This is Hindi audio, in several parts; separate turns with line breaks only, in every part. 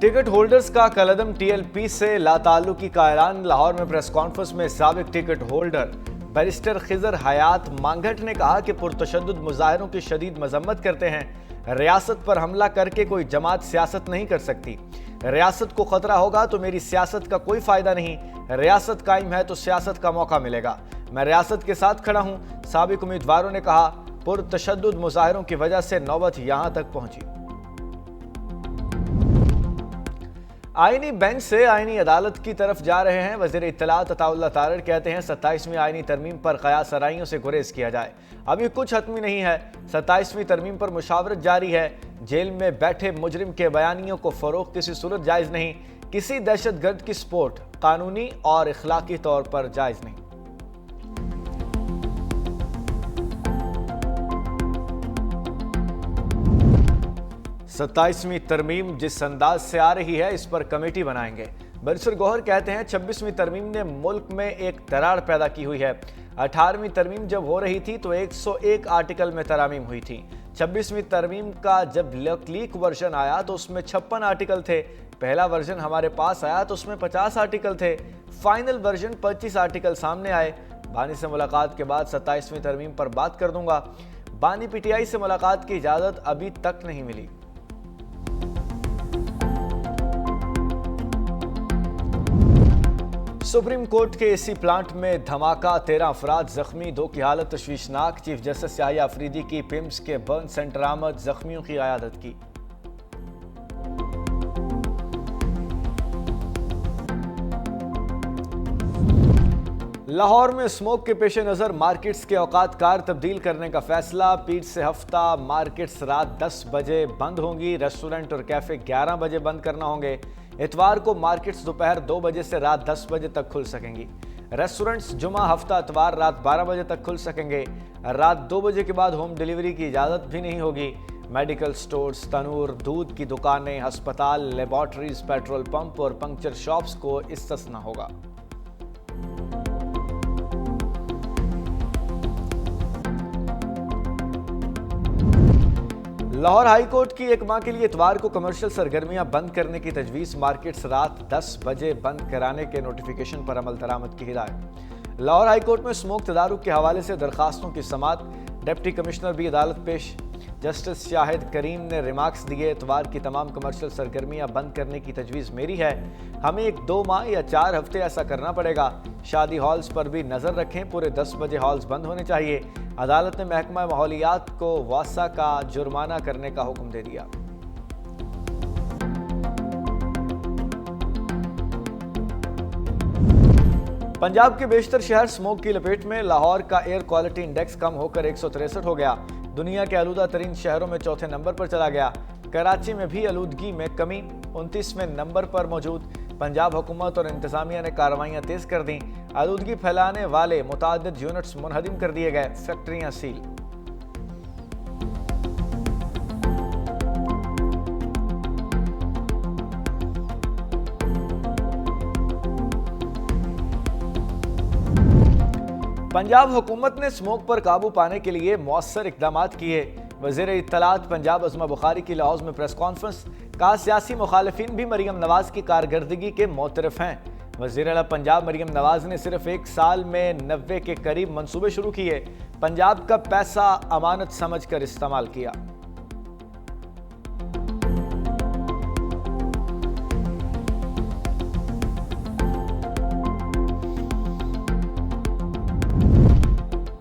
टिकट होल्डर्स का कलअदम टीएलपी से लाताल्लुकी का ऐलान। लाहौर में प्रेस कॉन्फ्रेंस में साबिक टिकट होल्डर बैरिस्टर खिजर हयात मांगट ने कहा कि पुरतशद्दुद मुजाहिरों की शदीद मजम्मत करते हैं। रियासत पर हमला करके कोई जमात सियासत नहीं कर सकती। रियासत को खतरा होगा तो मेरी सियासत का कोई फायदा नहीं। रियासत कायम है तो सियासत का मौका मिलेगा। मैं रियासत के साथ खड़ा हूं। साबिक उम्मीदवारों ने कहा, पुरतशद्दुद मुजाहिरों की वजह से नौबत यहां तक पहुंची। आईनी बेंच से आईनी अदालत की तरफ जा रहे हैं। वज़ीर इत्तलात अताउल्लाह तारड़ कहते हैं 27वीं आईनी तरमीम पर क़यास आराइयों से गुरेज किया जाए। अभी कुछ हतमी नहीं है। 27वीं तरमीम पर मुशावरत जारी है। जेल में बैठे मुजरिम के बयानियों को फ़रोग़ किसी सूरत जायज़ नहीं। किसी दहशतगर्द की सपोर्ट कानूनी और इखलाकी तौर पर जायज़ नहीं। सत्ताईसवीं तरमीम जिस अंदाज से आ रही है, इस पर कमेटी बनाएंगे। बैरिस्टर गौहर कहते हैं 26वीं तरमीम ने मुल्क में एक दरार पैदा की हुई है। 18वीं तरमीम जब हो रही थी तो 101 आर्टिकल में तरामीम हुई थी। 26वीं तरमीम का जब लीक वर्जन आया तो उसमें 56 आर्टिकल थे। पहला वर्जन हमारे पास आया तो उसमें 50 आर्टिकल थे। फाइनल वर्जन 25 आर्टिकल सामने आए। बानी से मुलाकात के बाद 27वीं तरमीम पर बात कर दूंगा। बानी पीटीआई से मुलाकात की इजाजत अभी तक नहीं मिली। सुप्रीम कोर्ट के एसी प्लांट में धमाका, 13 अफराद जख्मी, 2 की हालत तशवीशनाक। चीफ जस्टिस याहिया अफरीदी की पिम्स के बर्न सेंटर आमद, जख्मियों की इयादत की। लाहौर में स्मोक के पेश नज़र मार्केट्स के औकात कार तब्दील करने का फैसला। पीर से हफ्ता मार्केट्स रात 10 बजे बंद होंगी। रेस्टोरेंट और कैफे 11 बजे बंद करना होंगे। इतवार को मार्केट्स दोपहर 2 बजे से रात 10 बजे तक खुल सकेंगी। रेस्टोरेंट्स जुमा हफ्ता इतवार रात 12 बजे तक खुल सकेंगे। रात 2 बजे के बाद होम डिलीवरी की इजाज़त भी नहीं होगी। मेडिकल स्टोर्स, तनूर, दूध की दुकानें, अस्पताल, लेबॉर्ट्रीज, पेट्रोल पंप और पंक्चर शॉप्स को इस्तिस्ना होगा। लाहौर हाई कोर्ट की एक माह के लिए इतवार को कमर्शियल सरगर्मियां बंद करने की तजवीज़। मार्केट्स रात 10 बजे बंद कराने के नोटिफिकेशन पर अमल दरामद की हिदायत। लाहौर हाई कोर्ट में स्मोक तदारुक के हवाले से दरखास्तों की समात। डिप्टी कमिश्नर भी अदालत पेश। जस्टिस शाहिद करीम ने रिमार्क्स दिए, इतवार की तमाम कमर्शियल सरगर्मियां बंद करने की तजवीज़ मेरी है। हमें 1-2 माह या 4 हफ्ते ऐसा करना पड़ेगा। शादी हॉल्स पर भी नज़र रखें, पूरे 10 बजे हॉल्स बंद होने चाहिए। अदालत ने महकमा माहौलियात को वासा का जुर्माना करने का हुक्म दे दिया। पंजाब के बेशतर शहर स्मोक की लपेट में। लाहौर का एयर क्वालिटी इंडेक्स कम होकर 163 हो गया। दुनिया के आलूदा तरीन शहरों में चौथे नंबर पर चला गया। कराची में भी आलूदगी में कमी 29वें नंबर पर मौजूद। पंजाब हुकूमत और इंतजामिया ने कार्रवाइयां तेज कर दी। आलूदगी फैलाने वाले मुतादिद यूनिट्स मुनहदिम कर दिए गए, फैक्ट्रियां सील। पंजाब हुकूमत ने स्मोक पर काबू पाने के लिए मौसर इकदाम किए। वज़ीर इत्तलात पंजाब अज़मा बुखारी की लाहौर में प्रेस कॉन्फ्रेंस। कहा, सियासी मुखालिफिन भी मरियम नवाज की कारकर्दगी के मोतरफ हैं। वज़ीर आला पंजाब मरियम नवाज ने सिर्फ 1 साल में 90 के करीब मंसूबे शुरू किए। पंजाब का पैसा अमानत समझकर इस्तेमाल किया।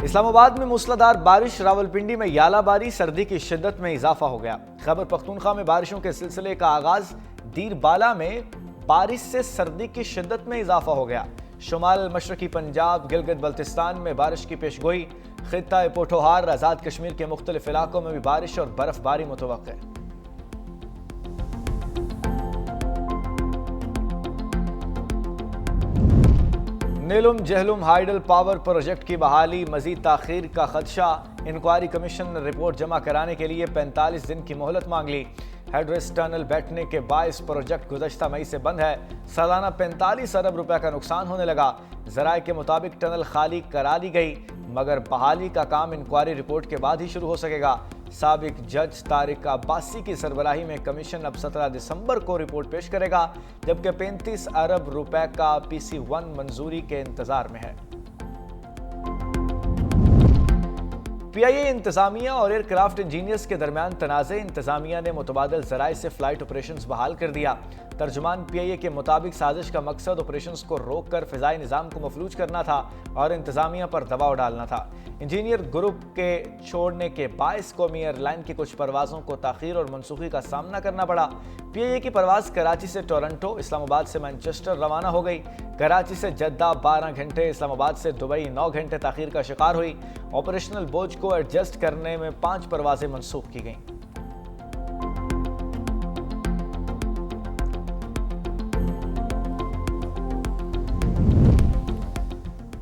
इस्लामाबाद में मूसलाधार बारिश, रावलपिंडी में यालाबारी, सर्दी की शिद्दत में इजाफा हो गया। खैबर पख्तूनख्वा में बारिशों के सिलसिले का आगाज। दीरबाला में बारिश से सर्दी की शिद्दत में इजाफा हो गया। शुमाल मशरकी पंजाब, गिलगित बल्तिस्तान में बारिश की पेशगोई। खित्ता पोठोहार, आज़ाद कश्मीर के मुख्तलिफ इलाकों में भी बारिश और बर्फबारी मुतवक्के। नीलम जहलुम हाइडल पावर प्रोजेक्ट की बहाली, मजीद ताखीर का खदशा। इंक्वायरी कमीशन ने रिपोर्ट जमा कराने के लिए 45 दिन की मोहलत मांग ली। हेडरेस टनल बैठने के बायस प्रोजेक्ट गुज़श्ता मई से बंद है। सालाना 45 अरब रुपए का नुकसान होने लगा। ज़राए के मुताबिक टनल खाली करा दी गई, मगर बहाली का काम इंक्वायरी रिपोर्ट के बाद ही शुरू हो सकेगा। साबिक जज तारिक अब्बासी की सरबराही में कमीशन अब 17 दिसंबर को रिपोर्ट पेश करेगा, जबकि 35 अरब रुपए का PC1 मंजूरी के इंतजार में है। PIA इंतजामिया और एयरक्राफ्ट इंजीनियर्स के दरमियान तनाज़े। इंतजामिया ने मुतबादिल ज़राए से फ्लाइट ऑपरेशंस बहाल कर दिया। तर्जुमान PIA के मुताबिक साजिश का मकसद ऑपरेशंस को रोक कर फ़िज़ाई निज़ाम को मफलूज करना था और इंतजामिया पर दबाव डालना था। इंजीनियर ग्रुप के छोड़ने के बायस कौमी एयरलाइन की कुछ परवाज़ों को ताख़ीर और मनसूखी का सामना करना पड़ा। PIA की परवाज़ कराची से टोरंटो, इस्लामाबाद से मैनचेस्टर रवाना हो गई। कराची से जद्दा 12 घंटे, इस्लामाबाद से दुबई 9 घंटे ताख़ीर का शिकार हुई। ऑपरेशनल बोझ को एडजस्ट करने में 5 परवाज़ें मनसूख की गईं।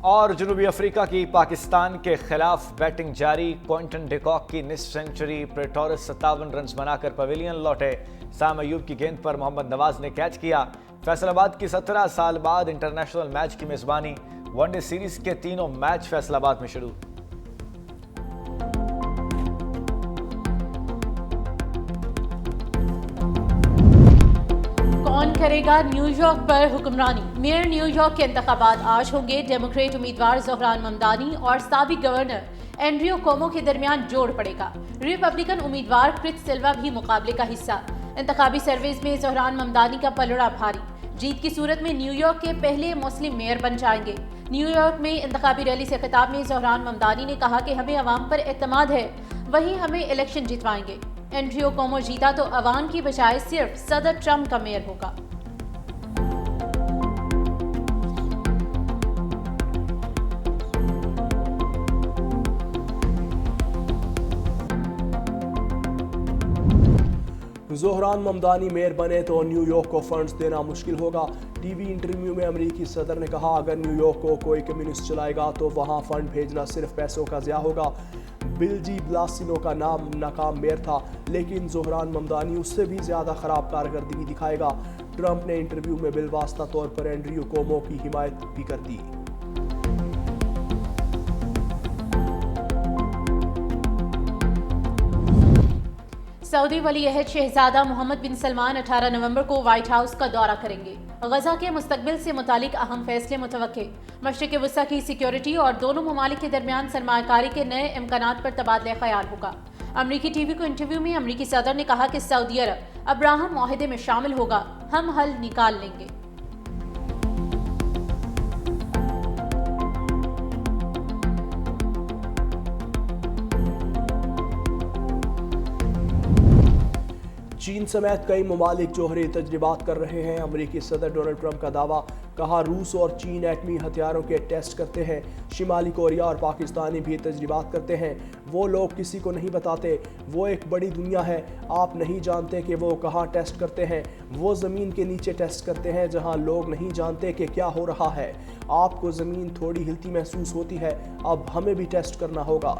और जनूबी अफ्रीका की पाकिस्तान के खिलाफ बैटिंग जारी। क्विंटन डिकॉक की निस्फ सेंचुरी। प्रेटोरिस 57 रन बनाकर पवेलियन लौटे। साम अयूब की गेंद पर मोहम्मद नवाज ने कैच किया। फैसलाबाद की 17 साल बाद इंटरनेशनल मैच की मेजबानी। वनडे सीरीज के तीनों मैच फैसलाबाद में शुरू।
कौन करेगा न्यूयॉर्क पर हुक्मरानी? मेयर न्यूयॉर्क के इंतखाबात आज होंगे। डेमोक्रेट उम्मीदवार ज़ोहरान ममदानी और साबिक गवर्नर एंड्रियो कोमो के दरमियान जोड़ पड़ेगा। रिपब्लिकन उम्मीदवार क्रिस सिल्वा भी मुकाबले का हिस्सा। इंतखाबी सर्वेज में ज़ोहरान ममदानी का पलड़ा भारी। जीत की सूरत में न्यूयॉर्क के पहले मुस्लिम मेयर बन जाएंगे। न्यूयॉर्क में इंतखाबी रैली से खिताब में ज़ोहरान ममदानी ने कहा कि हमें अवाम पर एतमाद है, वही हमें इलेक्शन जितवाएंगे। एंड्रियो कोमो जीता तो अवाम की बजाय सिर्फ सदर ट्रंप का मेयर होगा।
ज़ोहरान ममदानी मेयर बने तो न्यूयॉर्क को फंड्स देना मुश्किल होगा। टीवी इंटरव्यू में अमेरिकी सदर ने कहा, अगर न्यूयॉर्क को कोई कम्युनिस्ट चलाएगा तो वहां फंड भेजना सिर्फ पैसों का ज़िया होगा। बिल डी ब्लासिनो का नाम नाकाम मेयर था, लेकिन ज़ोहरान ममदानी उससे भी ज़्यादा ख़राब कारकर्दगी दिखाएगा। ट्रंप ने इंटरव्यू में बिलवास्ता तौर पर एंड्रियो कोमो की हिमायत भी कर दी।
सऊदी वली अहद शहजादा मोहम्मद बिन सलमान 18 नवंबर को व्हाइट हाउस का दौरा करेंगे। गजा के मुस्तकबिल से मुतालिक अहम फैसले मुतवक्के। मशरिक़ वस्ता की सिक्योरिटी और दोनों ममालिक के दरमियान सरमायाकारी के नए इम्कानात पर तबादला ख्याल होगा। अमरीकी टीवी को इंटरव्यू में अमरीकी सदर ने कहा कि सऊदी अरब अब्राहम मुआहदे में शामिल होगा, हम हल निकाल लेंगे।
चीन समेत कई ममालिक जौहरी तजर्बात कर रहे हैं। अमरीकी सदर डोनाल्ड ट्रंप का दावा, कहा रूस और चीन एटमी हथियारों के टेस्ट करते हैं। शिमाली कोरिया और पाकिस्तानी भी तजर्बात करते हैं। वो लोग किसी को नहीं बताते, वो एक बड़ी दुनिया है। आप नहीं जानते कि वो कहाँ टेस्ट करते हैं। वो ज़मीन के नीचे टेस्ट करते हैं जहाँ लोग नहीं जानते कि क्या हो रहा है। आपको ज़मीन थोड़ी हिलती महसूस होती है, अब हमें भी टेस्ट करना होगा।